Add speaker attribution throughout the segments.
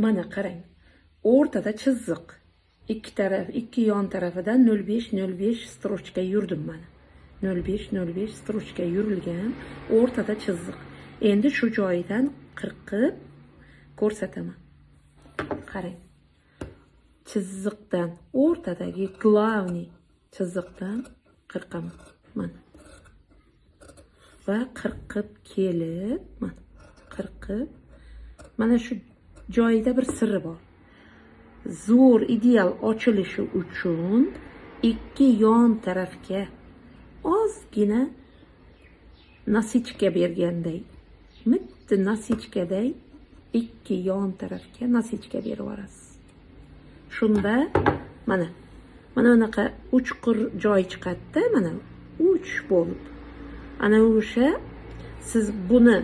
Speaker 1: Mana qarang. O'rtada chiziq. Ikki yon tarafidan 0,5 strochka yurdim mana. 0,5 strochka yurilgan, o'rtada chiziq. Endi shu joyidan qirqib ko'rsataman. Qarang. Chiziqdan, o'rtadagi glavniy chiziqdan qirqaman. Mana. Va qirqib kelib, mana qirqib, mana shu joyida bir sirri bor. Zo'r ideal ochilishi uchun ikki yon tarafga ozgina nasichka berganday, mitti nasichkaday ikki yon tarafga nasichka berib yuborasiz. Shunda mana bunaqa uchqur joy chiqadi, mana 3 bo'lib. Ana o'sha siz buni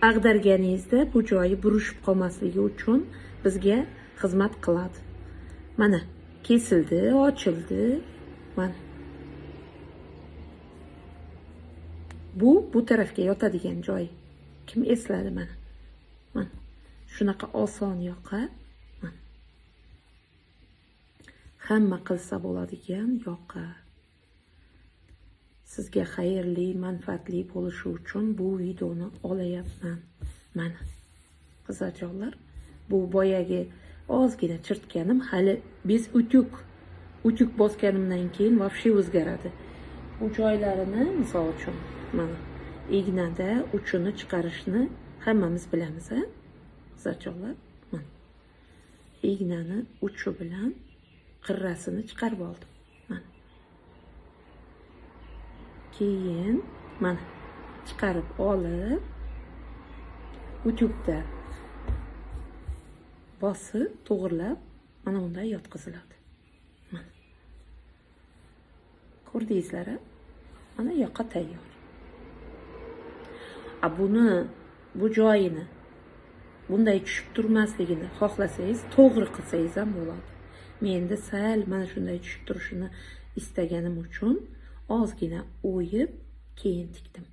Speaker 1: ag'darganingizda bu joyi burishib qolmasligi uchun bizga xizmat qiladi. Mana kesildi, ochildi. Mana. Bu tarafga yotadigan joy. Kim esladi mana? Mana. Shunaqa oson yoqa. Mana. Hamma qilsa bo'ladigan yoqa. Sizga xayrli, manfaatli bo'lishi uchun bu videoni olayapman. Mana. Qizajonlar, bu boyagi ozgina chirtganim, hali bez utyuk bosganimdan keyin vobshe o'zgaradi. Bu joylarini, misol uchun, mana ignada uchini chiqarishni hammamiz bilamiz, ha? Qizajonlar, mana. Ignani uchi bilan qirrasini chiqarib oldim. Mana. Keyin mana chiqarib olib, utyukda bosib, to'g'irlab, mana unday yotqiziladi. Mana. Ko'rdingizlar? Mana yoqa tayyor. Bu joyini bunday tushib turmasligini xohlasangiz, to'g'ri qilsangiz ham bo'ladi. Menda sal mana shunday tushib turishini istaganim uchun ozgina o'yib, keyin tikdim.